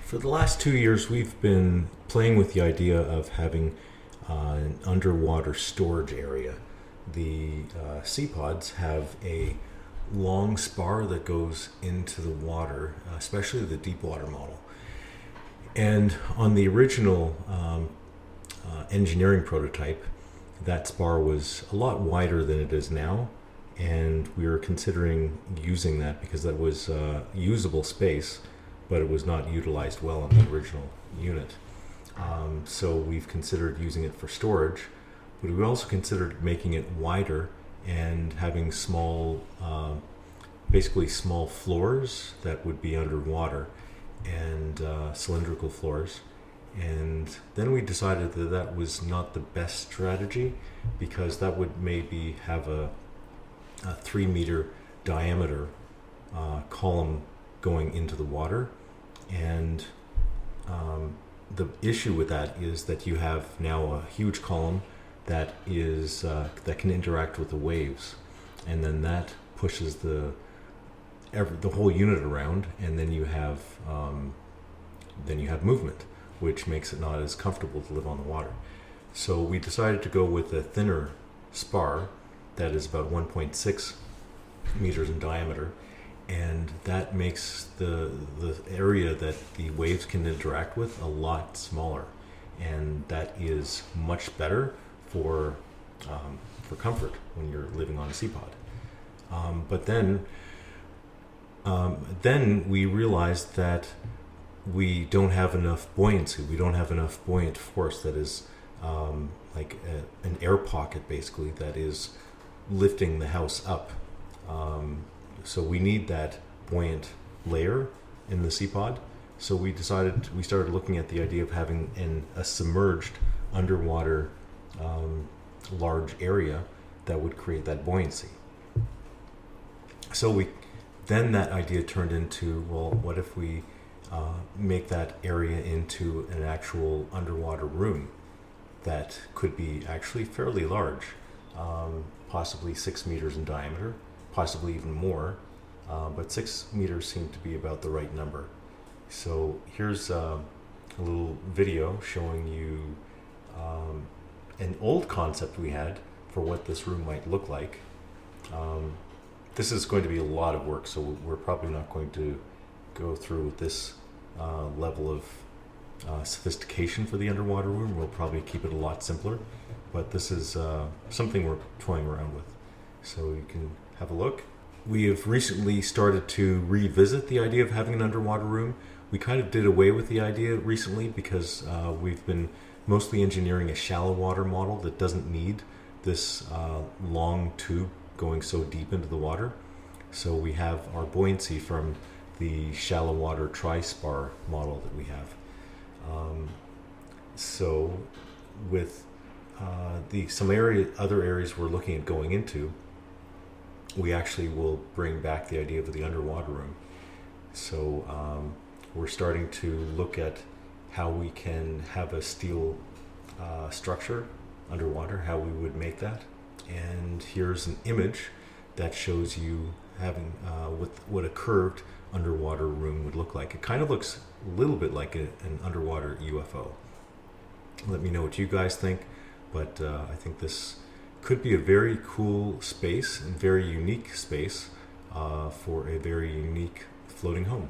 For the last 2 years, we've been playing with the idea of having an underwater storage area. The Seapods have a long spar that goes into the water, especially the deep water model. And on the original engineering prototype, that spar was a lot wider than it is now, and we were considering using that because that was usable space, but it was not utilized well on the original unit. So we've considered using it for storage, but we also considered making it wider and having small, basically small floors that would be underwater and cylindrical floors. And then we decided that that was not the best strategy because that would maybe have a 3 meter diameter column going into the water. And the issue with that is that you have now a huge column that is that can interact with the waves, and then that pushes the whole unit around, and then you have movement, which makes it not as comfortable to live on the water. So we decided to go with a thinner spar that is about 1.6 meters in diameter, and that makes the area that the waves can interact with a lot smaller, and that is much better for comfort when you're living on a Seapod. But then we realized that we don't have enough buoyancy. We don't have enough buoyant force that is like an air pocket, basically, that is lifting the house up. So we need that buoyant layer in the Seapod. So we started looking at the idea of having a submerged underwater large area that would create that buoyancy. So then that idea turned into, well, what if we make that area into an actual underwater room that could be actually fairly large, possibly 6 meters in diameter, possibly even more, but 6 meters seemed to be about the right number. So here's a little video showing you an old concept we had for what this room might look like. This is going to be a lot of work, so we're probably not going to go through with this level of sophistication for the underwater room. We'll probably keep it a lot simpler, but this is something we're toying around with. So you can have a look. We have recently started to revisit the idea of having an underwater room. We kind of did away with the idea recently because we've been mostly engineering a shallow water model that doesn't need this long tube going so deep into the water. So we have our buoyancy from the shallow water tri-spar model that we have. So with other areas we're looking at going into, we actually will bring back the idea of the underwater room. So we're starting to look at how we can have a steel structure underwater, how we would make that. And here's an image that shows you having what a curved underwater room would look like. It kind of looks a little bit like an underwater UFO. Let me know what you guys think, but I think this could be a very cool space and very unique space for a very unique floating home.